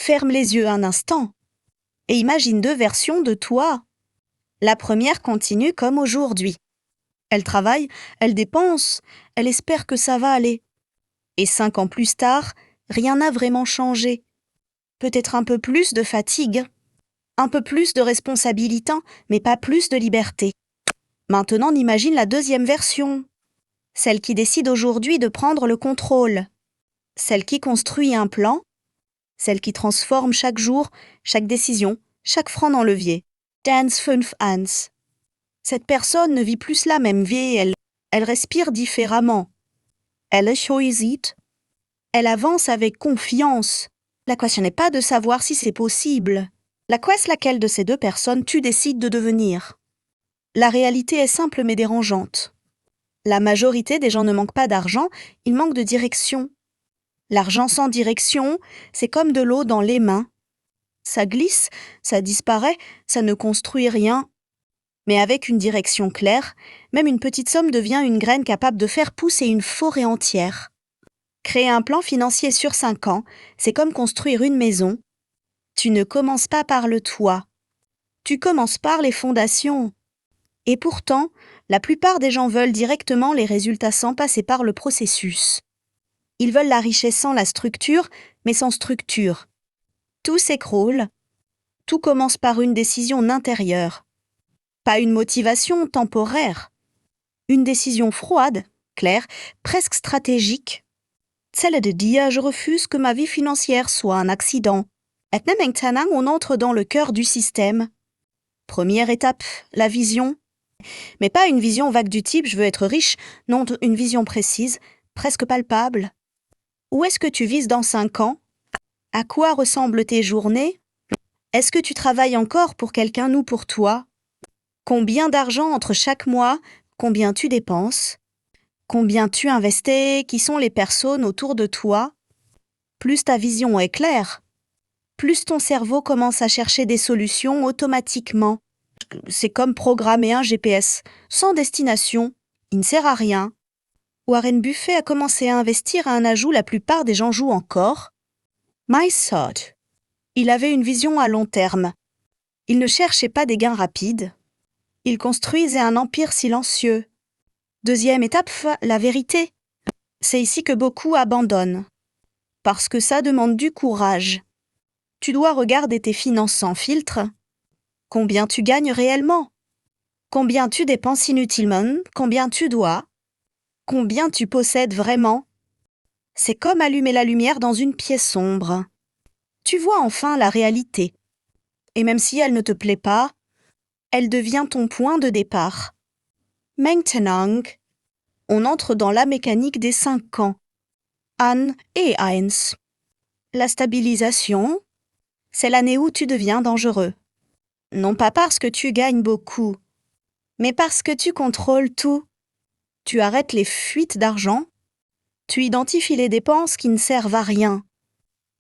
Ferme les yeux un instant et imagine 2 versions de toi. La première continue comme aujourd'hui. Elle travaille, elle dépense, elle espère que ça va aller. Et 5 ans plus tard, rien n'a vraiment changé. Peut-être un peu plus de fatigue, un peu plus de responsabilité, mais pas plus de liberté. Maintenant, on imagine la deuxième version. Celle qui décide aujourd'hui de prendre le contrôle. Celle qui construit un plan. Celle qui transforme chaque jour, chaque décision, chaque franc dans levier. Dance 5-1. Cette personne ne vit plus la même vie, elle respire différemment. Elle choisit. Elle avance avec confiance. La question n'est pas de savoir si c'est possible. La question est laquelle de ces 2 personnes tu décides de devenir. La réalité est simple mais dérangeante. La majorité des gens ne manquent pas d'argent, ils manquent de direction. L'argent sans direction, c'est comme de l'eau dans les mains. Ça glisse, ça disparaît, ça ne construit rien. Mais avec une direction claire, même une petite somme devient une graine capable de faire pousser une forêt entière. Créer un plan financier sur 5 ans, c'est comme construire une maison. Tu ne commences pas par le toit. Tu commences par les fondations. Et pourtant, la plupart des gens veulent directement les résultats sans passer par le processus. Ils veulent la richesse sans la structure, mais sans structure. Tout s'écroule. Tout commence par une décision intérieure. Pas une motivation temporaire. Une décision froide, claire, presque stratégique. Celle de dire « je refuse que ma vie financière soit un accident ». Maintenant, on entre dans le cœur du système. Première étape, la vision. Mais pas une vision vague du type « je veux être riche », non, une vision précise, presque palpable. Où est-ce que tu vises dans 5 ans? À quoi ressemblent tes journées? Est-ce que tu travailles encore pour quelqu'un ou pour toi? Combien d'argent entre chaque mois? Combien tu dépenses? Combien tu investis? Qui sont les personnes autour de toi? Plus ta vision est claire, plus ton cerveau commence à chercher des solutions automatiquement. C'est comme programmer un GPS sans destination, il ne sert à rien. Warren Buffett a commencé à investir à un âge où la plupart des gens jouent encore. My thought. Il avait une vision à long terme. Il ne cherchait pas des gains rapides. Il construisait un empire silencieux. Deuxième étape, la vérité. C'est ici que beaucoup abandonnent. Parce que ça demande du courage. Tu dois regarder tes finances sans filtre. Combien tu gagnes réellement? Combien tu dépenses inutilement? Combien tu dois? Combien tu possèdes vraiment? C'est comme allumer la lumière dans une pièce sombre. Tu vois enfin la réalité. Et même si elle ne te plaît pas, elle devient ton point de départ. Maintenant, on entre dans la mécanique des 5 ans. An et eins. La stabilisation, c'est l'année où tu deviens dangereux. Non pas parce que tu gagnes beaucoup, mais parce que tu contrôles tout. Tu arrêtes les fuites d'argent, tu identifies les dépenses qui ne servent à rien.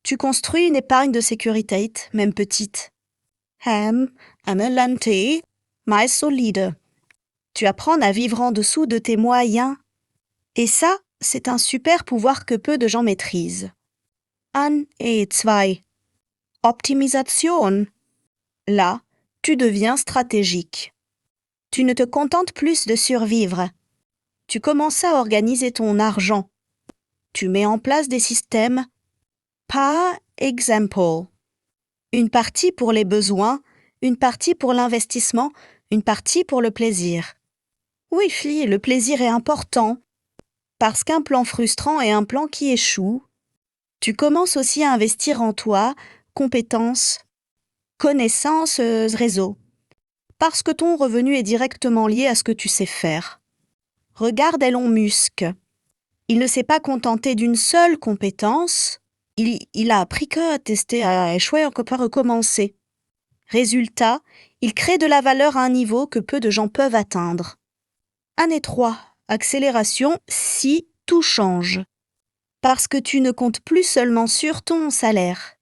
Tu construis une épargne de sécurité, même petite. Amelante, mais solide. Tu apprends à vivre en dessous de tes moyens. Et ça, c'est un super pouvoir que peu de gens maîtrisent. An et zwei. Optimisation. Là, tu deviens stratégique. Tu ne te contentes plus de survivre. Tu commences à organiser ton argent. Tu mets en place des systèmes. Par exemple, une partie pour les besoins, une partie pour l'investissement, une partie pour le plaisir. Oui, fille, le plaisir est important. Parce qu'un plan frustrant est un plan qui échoue. Tu commences aussi à investir en toi, compétences, connaissances, réseau. Parce que ton revenu est directement lié à ce que tu sais faire. Regarde Elon Musk. Il ne s'est pas contenté d'une seule compétence. Il a appris qu'à tester, à échouer, encore pas recommencer. Résultat, il crée de la valeur à un niveau que peu de gens peuvent atteindre. Année 3. Accélération si tout change. Parce que tu ne comptes plus seulement sur ton salaire.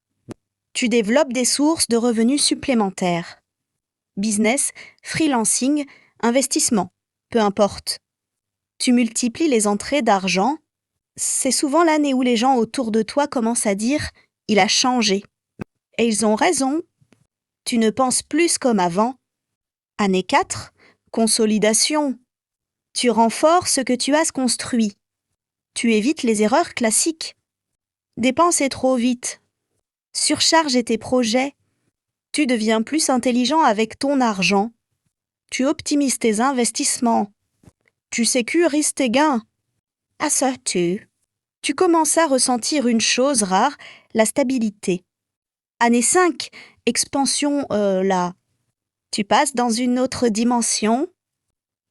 Tu développes des sources de revenus supplémentaires. Business, freelancing, investissement, peu importe. Tu multiplies les entrées d'argent. C'est souvent l'année où les gens autour de toi commencent à dire « il a changé ». Et ils ont raison. Tu ne penses plus comme avant. Année 4, consolidation. Tu renforces ce que tu as construit. Tu évites les erreurs classiques. Dépenser trop vite. Surcharger tes projets. Tu deviens plus intelligent avec ton argent. Tu optimises tes investissements. Tu sécurises tes gains. Assures-tu. Tu commences à ressentir une chose rare, la stabilité. Année 5, expansion là. Tu passes dans une autre dimension.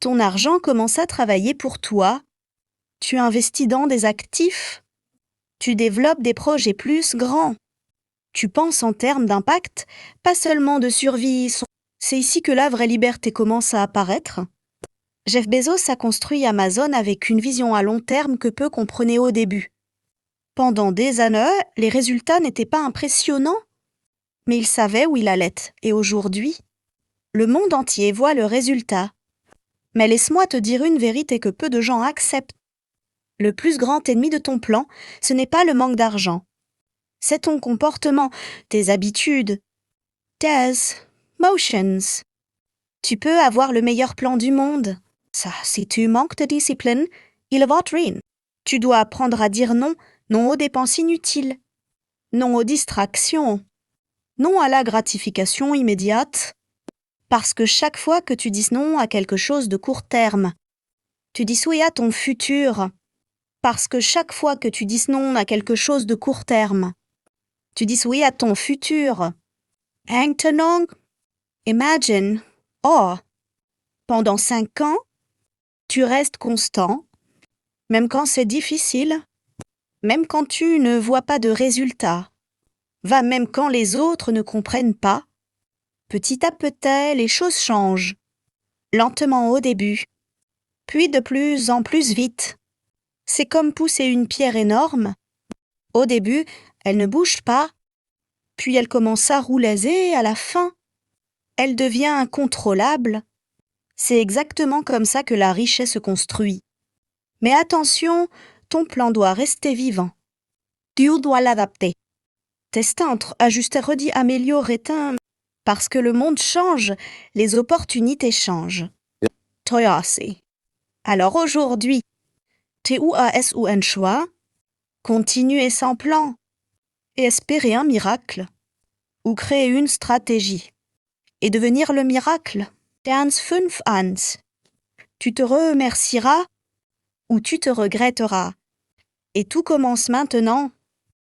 Ton argent commence à travailler pour toi. Tu investis dans des actifs. Tu développes des projets plus grands. Tu penses en termes d'impact, pas seulement de survie. C'est ici que la vraie liberté commence à apparaître. Jeff Bezos a construit Amazon avec une vision à long terme que peu comprenaient au début. Pendant des années, les résultats n'étaient pas impressionnants, mais il savait où il allait. Et aujourd'hui, le monde entier voit le résultat. Mais laisse-moi te dire une vérité que peu de gens acceptent. Le plus grand ennemi de ton plan, ce n'est pas le manque d'argent. C'est ton comportement, tes habitudes, tes motions. Tu peux avoir le meilleur plan du monde. Ça, si tu manques de discipline, il va rien. Tu dois apprendre à dire non, non aux dépenses inutiles, non aux distractions, non à la gratification immédiate. Parce que chaque fois que tu dis non à quelque chose de court terme, tu dis oui à ton futur. Parce que chaque fois que tu dis non à quelque chose de court terme, tu dis oui à ton futur. Maintenant, imagine, pendant 5 ans, tu restes constant, même quand c'est difficile, même quand tu ne vois pas de résultats, même quand les autres ne comprennent pas. Petit à petit, les choses changent, lentement au début, puis de plus en plus vite. C'est comme pousser une pierre énorme. Au début, elle ne bouge pas, puis elle commence à rouler et à la fin, elle devient incontrôlable. C'est exactement comme ça que la richesse se construit. Mais attention, ton plan doit rester vivant. Tu dois l'adapter. Tester, ajuster, redit, améliorer, parce que le monde change, les opportunités changent. Toyasi. Alors aujourd'hui, TUAS ou un choix, continuer sans plan et espérer un miracle, ou créer une stratégie et devenir le miracle. Dans 5 ans, tu te remercieras ou tu te regretteras. Et tout commence maintenant.